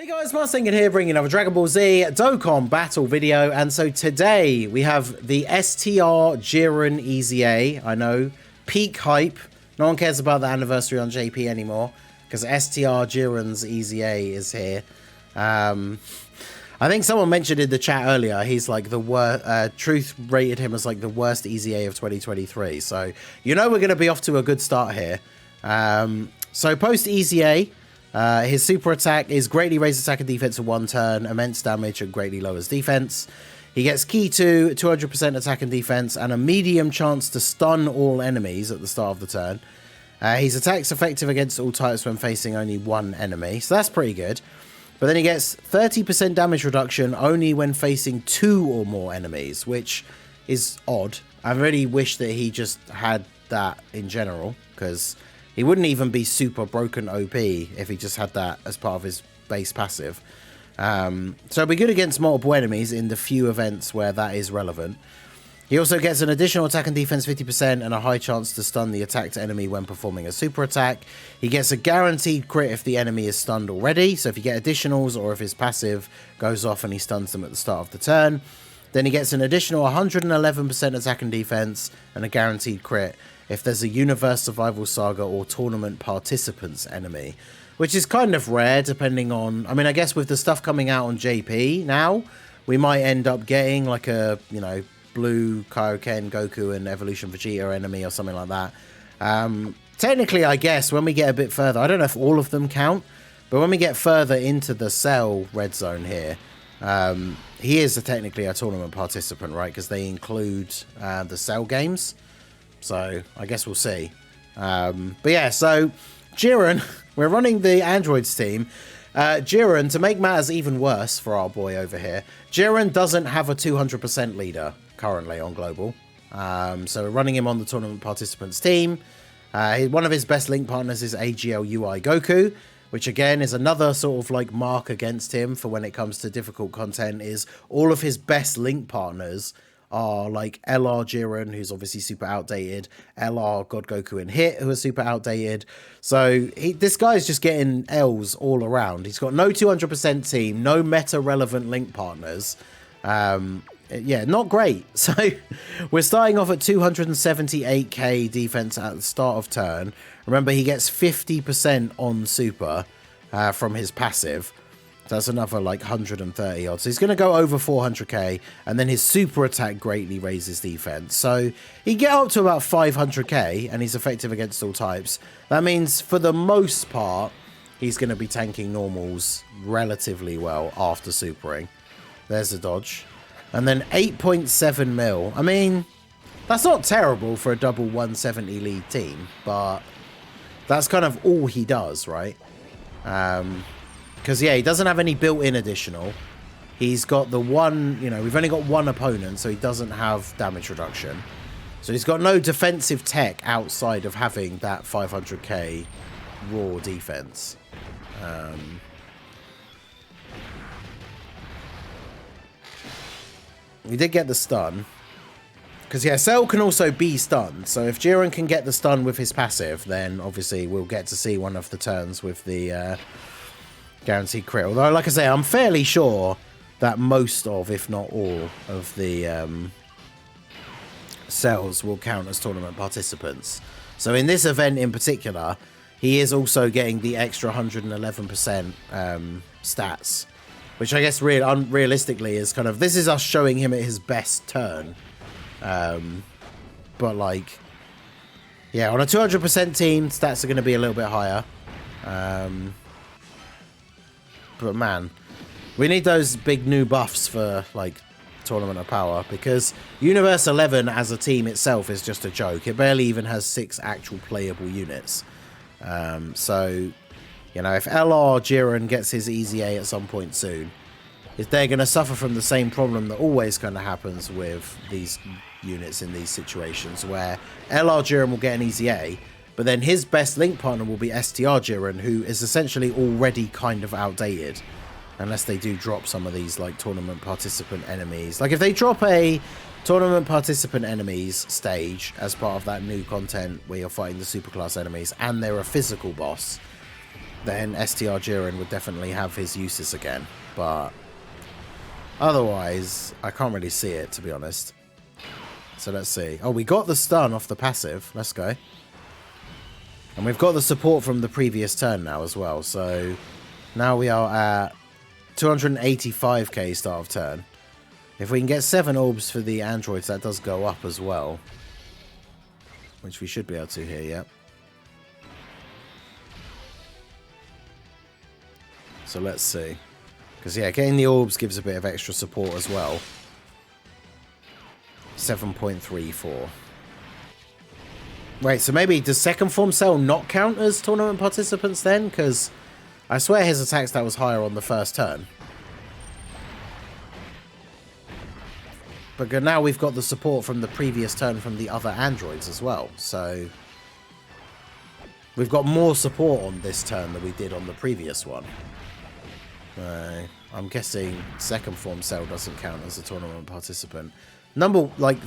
Hey guys, Marsinger here, bringing another Dragon Ball Z Dokkan battle video. And so today we have the STR Jiren EZA. I know, peak hype. No one cares about the anniversary on JP anymore because STR Jiren's EZA is here. I think someone mentioned in the chat earlier, he's like the worst. Truth rated him as like the worst EZA of 2023. So you know we're going to be off to a good start here. So post EZA. His super attack is greatly raised attack and defense for 1 turn, immense damage, and greatly lowers defense. He gets key to 200% attack and defense, and a medium chance to stun all enemies at the start of the turn. His attack's effective against all types when facing only 1 enemy, so that's pretty good. But then he gets 30% damage reduction only when facing 2 or more enemies, which is odd. I really wish that he just had that in general, because he wouldn't even be super broken OP if he just had that as part of his base passive. So it'd be good against multiple enemies in the few events where that is relevant. He also gets an additional attack and defense 50% and a high chance to stun the attacked enemy when performing a super attack. He gets a guaranteed crit if the enemy is stunned already. So if you get additionals or if his passive goes off and he stuns them at the start of the turn. Then he gets an additional 111% attack and defense and a guaranteed crit if there's a Universe Survival Saga or Tournament Participants enemy, which is kind of rare depending on, I mean, I guess with the stuff coming out on JP now, we might end up getting like a, you know, Blue Kaioken, Goku and Evolution Vegeta enemy or something like that. Technically, I guess when we get a bit further, I don't know if all of them count, but when we get further into the Cell red zone here, he is technically a tournament participant, right? Because they include the Cell games. So I guess we'll see. But yeah, so Jiren, we're running the androids team. Jiren, to make matters even worse for our boy over here, Jiren doesn't have a 200% leader currently on global. So we're running him on the tournament participants team. One of his best link partners is AGL UI Goku, which again is another sort of like mark against him for when it comes to difficult content, is all of his best link partners are like LR Jiren, who's obviously super outdated, LR God Goku and Hit, who are super outdated. So this guy's just getting L's all around. He's got no 200% team, no meta-relevant link partners. Yeah, not great. So we're starting off at 278k defense at the start of turn. Remember, he gets 50% on super from his passive. That's another like 130 odd. So he's going to go over 400k, and then his super attack greatly raises defense. So he get up to about 500k, and he's effective against all types. That means for the most part, he's going to be tanking normals relatively well after supering. There's a dodge. And then 8.7 mil. I mean, that's not terrible for a double 170 lead team, but that's kind of all he does, right? Because, yeah, he doesn't have any built-in additional. He's got the one, you know, we've only got one opponent, so he doesn't have damage reduction. So he's got no defensive tech outside of having that 500k raw defense. We did get the stun. Because, yeah, Cell can also be stunned. So if Jiren can get the stun with his passive, then obviously we'll get to see one of the turns with the guaranteed crit. Although, like I say, I'm fairly sure that most of, if not all, of the cells will count as tournament participants. So in this event in particular, he is also getting the extra 111% stats, which I guess realistically is kind of, this is us showing him at his best turn. But like, yeah, on a 200% team, stats are going to be a little bit higher. But man, we need those big new buffs for like Tournament of Power, because Universe 11 as a team itself is just a joke. It barely even has 6 actual playable units. So, you know, if LR Jiren gets his EZA at some point soon, if they're going to suffer from the same problem that always kind of happens with these units in these situations, where LR Jiren will get an EZA, but then his best link partner will be STR Jiren, who is essentially already kind of outdated. Unless they do drop some of these like tournament participant enemies. Like if they drop a tournament participant enemies stage as part of that new content where you're fighting the superclass enemies and they're a physical boss, then STR Jiren would definitely have his uses again. But otherwise, I can't really see it, to be honest. So let's see. Oh, we got the stun off the passive. Let's go. And we've got the support from the previous turn now as well. So now we are at 285k start of turn. If we can get 7 orbs for the androids, that does go up as well. Which we should be able to here, yeah. So let's see. Because, yeah, getting the orbs gives a bit of extra support as well. 7.34. Wait, so maybe does second form cell not count as tournament participants then? Because I swear his attack stat was higher on the first turn. But now we've got the support from the previous turn from the other androids as well. So we've got more support on this turn than we did on the previous one. I'm guessing second form cell doesn't count as a tournament participant.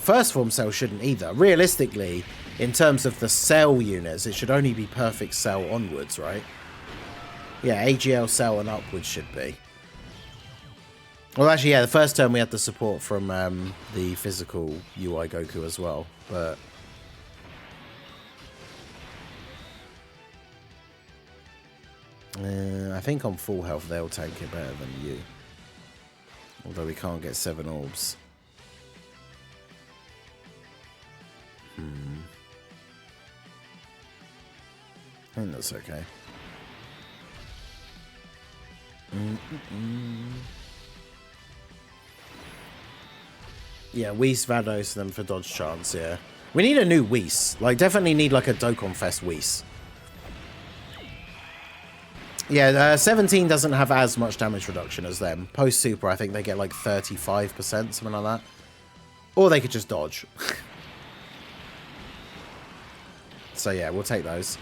First form cell shouldn't either. Realistically, in terms of the cell units, it should only be perfect cell onwards, right? Yeah, AGL cell and upwards should be. Well, actually, yeah, the first turn we had the support from the physical UI Goku as well, but I think on full health they'll tank it better than you. Although we can't get 7 orbs. I think that's okay. Yeah, Whis, Vados, and then for dodge chance, yeah. We need a new Whis. Like, definitely need like a Dokkan Fest Whis. Yeah, 17 doesn't have as much damage reduction as them. Post Super, I think they get like 35%, something like that. Or they could just dodge. So yeah, we'll take those.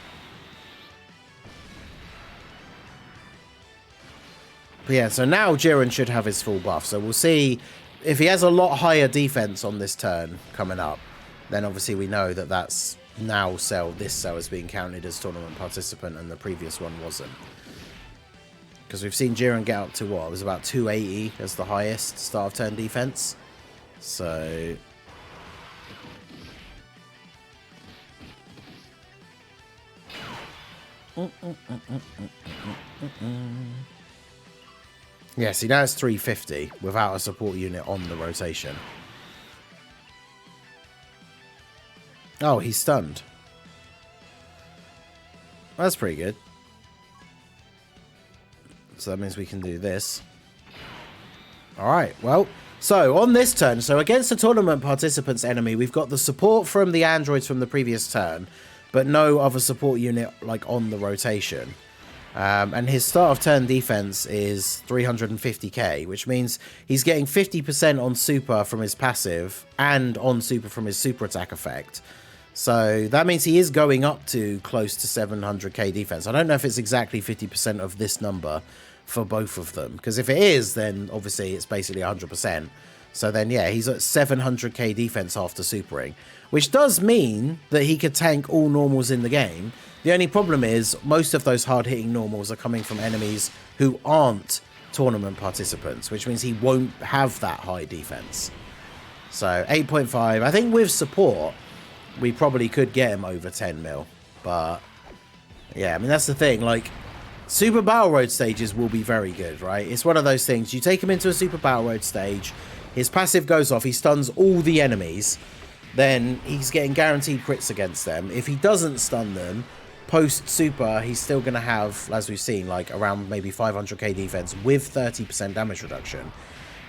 But yeah, so now Jiren should have his full buff. So we'll see if he has a lot higher defense on this turn coming up. Then obviously we know that that's now this cell is being counted as tournament participant and the previous one wasn't. Because we've seen Jiren get up to what? It was about 280 as the highest start of turn defense. So yeah, see now it's 350 without a support unit on the rotation. Oh, he's stunned. That's pretty good. So that means we can do this. Alright, well, so on this turn, so against the tournament participants enemy, we've got the support from the androids from the previous turn, but no other support unit like on the rotation. And his start of turn defense is 350k, which means he's getting 50% on super from his passive and on super from his super attack effect. So that means he is going up to close to 700k defense. I don't know if it's exactly 50% of this number for both of them, because if it is, then obviously it's basically 100%. So then, yeah, he's at 700k defense after supering, which does mean that he could tank all normals in the game. The only problem is most of those hard-hitting normals are coming from enemies who aren't tournament participants, which means he won't have that high defense. So 8.5, I think with support, we probably could get him over 10 mil. But yeah, I mean, that's the thing. Like, Super Battle Road stages will be very good, right? It's one of those things. You take him into a Super Battle Road stage, his passive goes off, he stuns all the enemies, then he's getting guaranteed crits against them. If he doesn't stun them, post super, he's still going to have, as we've seen, like around maybe 500k defense with 30% damage reduction.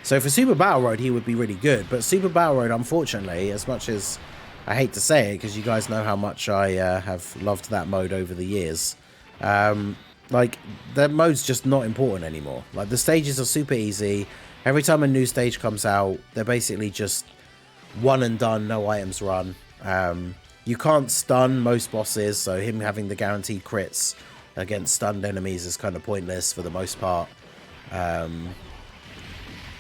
So for Super Battle Road, he would be really good. But Super Battle Road, unfortunately, as much as I hate to say it, because you guys know how much I have loved that mode over the years, like, that mode's just not important anymore. Like, the stages are super easy. Every time a new stage comes out, they're basically just one and done, no items run. You can't stun most bosses, so him having the guaranteed crits against stunned enemies is kind of pointless for the most part. But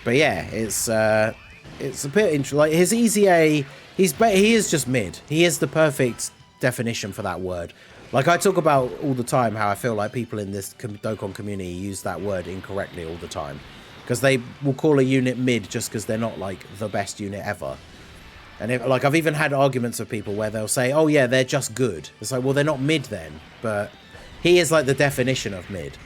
yeah, it's a bit interesting. Like, his EZA, he is just mid. He is the perfect definition for that word. Like, I talk about all the time how I feel like people in this Dokkan community use that word incorrectly all the time. Because they will call a unit mid just because they're not, like, the best unit ever. And, like, I've even had arguments with people where they'll say, oh, yeah, they're just good. It's like, well, they're not mid then. But he is, like, the definition of mid.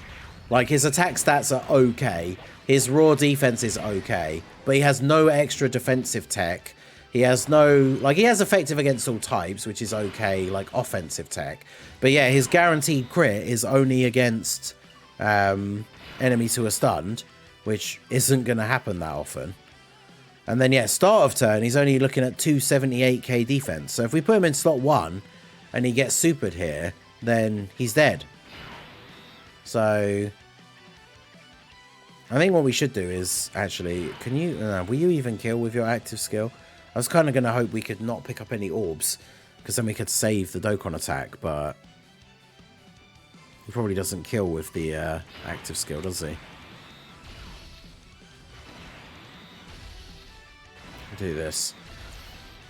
Like, his attack stats are okay. His raw defense is okay. But he has no extra defensive tech. He has no... Like, he has effective against all types, which is okay, like, offensive tech. But, yeah, his guaranteed crit is only against enemies who are stunned, which isn't going to happen that often. And then, yeah, start of turn, he's only looking at 278k defense. So if we put him in slot 1 and he gets supered here, then he's dead. So I think what we should do is actually... Can you... will you even kill with your active skill? I was kind of going to hope we could not pick up any orbs, because then we could save the Dokkan attack, but he probably doesn't kill with the active skill, does he? Do this.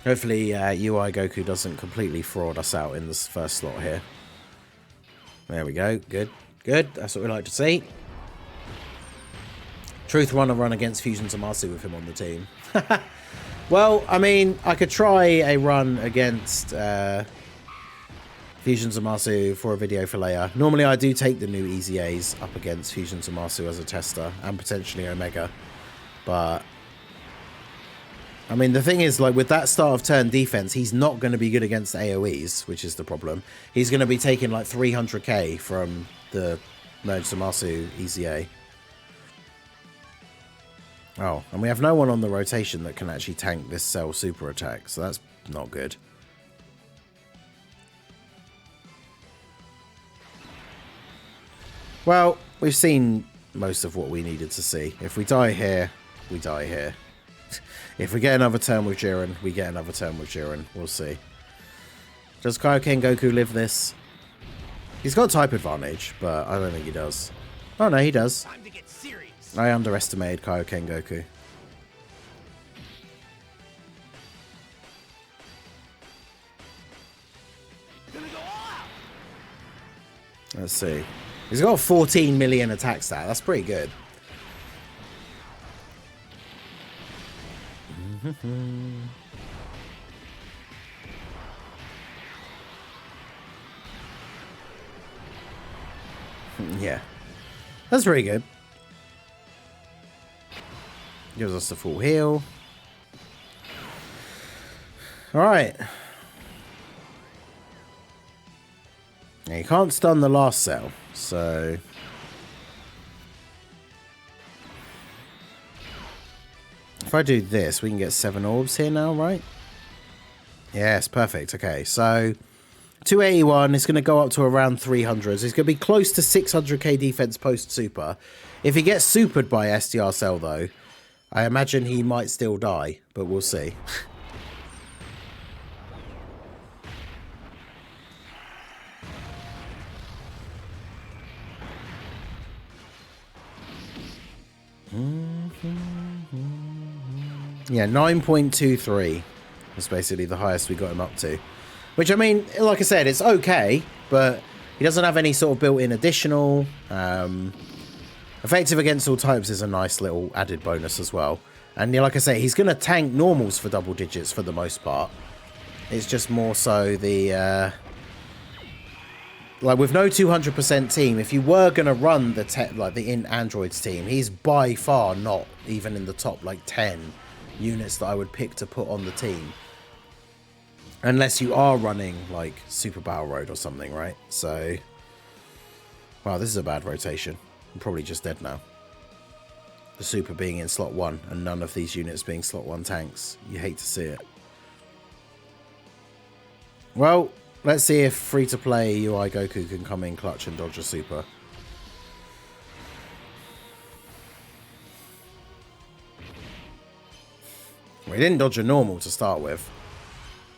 Hopefully UI Goku doesn't completely fraud us out in this first slot here. There we go. Good. Good. That's what we like to see. Truth run against Fusion Zamasu with him on the team. Well, I mean, I could try a run against Fusion Zamasu for a video for later. Normally I do take the new EZAs up against Fusion Zamasu as a tester, and potentially Omega. But I mean, the thing is, like, with that start of turn defense, he's not going to be good against AoEs, which is the problem. He's going to be taking, like, 300k from the Merge Zamasu EZA. Oh, and we have no one on the rotation that can actually tank this Cell super attack, so that's not good. Well, we've seen most of what we needed to see. If we die here, we die here. If we get another turn with Jiren, we get another turn with Jiren. We'll see. Does Kaioken Goku live this? He's got type advantage, but I don't think he does. Oh no, he does. Time to get serious. I underestimated Kaioken Goku. Let's see. He's got 14 million attack stat. That's pretty good. Yeah, that's pretty good. Gives us the full heal. All right. Now, you can't stun the last cell, so if I do this, we can get 7 orbs here now, right? Yes, perfect. Okay, so 281 is going to go up to around 300. It's going to be close to 600k defense post super. If he gets supered by STR Cell, though, I imagine he might still die, but we'll see. Yeah, 9.23 is basically the highest we got him up to. Which, I mean, like I said, it's okay, but he doesn't have any sort of built-in additional. Effective against all types is a nice little added bonus as well. And like I say, he's going to tank normals for double digits for the most part. It's just more so the... like, with no 200% team, if you were going to run the in Android's team, he's by far not even in the top, like, 10 units that I would pick to put on the team. Unless you are running, like, Super Battle Road or something, right? So, wow, this is a bad rotation. I'm probably just dead now. The Super being in slot 1 and none of these units being slot 1 tanks. You hate to see it. Well, let's see if free-to-play UI Goku can come in clutch and dodge a Super. We didn't dodge a normal to start with.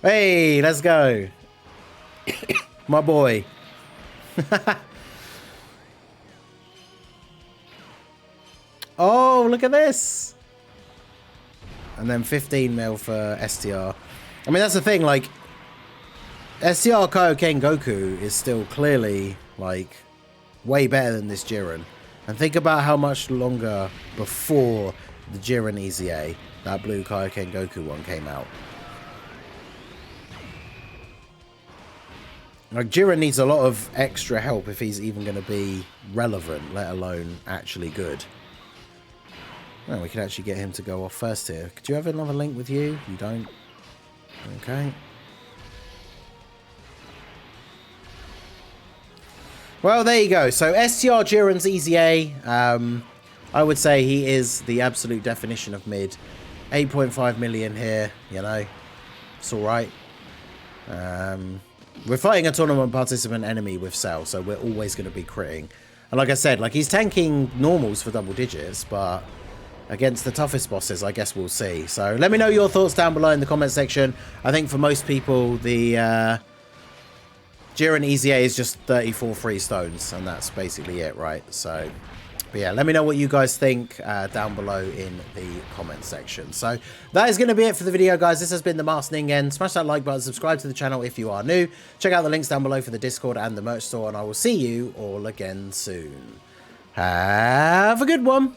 Hey, let's go. My boy. Oh, look at this. And then 15 mil for STR. I mean, that's the thing, like, STR Kaioken Goku is still clearly, like, way better than this Jiren. And think about how much longer before the Jiren EZA that blue Kaioken Goku one came out. Like, Jiren needs a lot of extra help if he's even going to be relevant, let alone actually good. Well, we can actually get him to go off first here. Could you have another link with you? You don't? Okay. Well, there you go. So, STR Jiren's EZA. I would say he is the absolute definition of mid. 8.5 million here, you know. It's alright. We're fighting a tournament participant enemy with Cell, so we're always going to be critting. And like I said, like, he's tanking normals for double digits, but against the toughest bosses, I guess we'll see. So let me know your thoughts down below in the comment section. I think for most people, the Jiren EZA is just 34 free stones, and that's basically it, right? So, but yeah, let me know what you guys think down below in the comment section. So that is going to be it for the video, guys. This has been the Masked Ningen. Smash that like button, subscribe to the channel if you are new. Check out the links down below for the Discord and the merch store, and I will see you all again soon. Have a good one.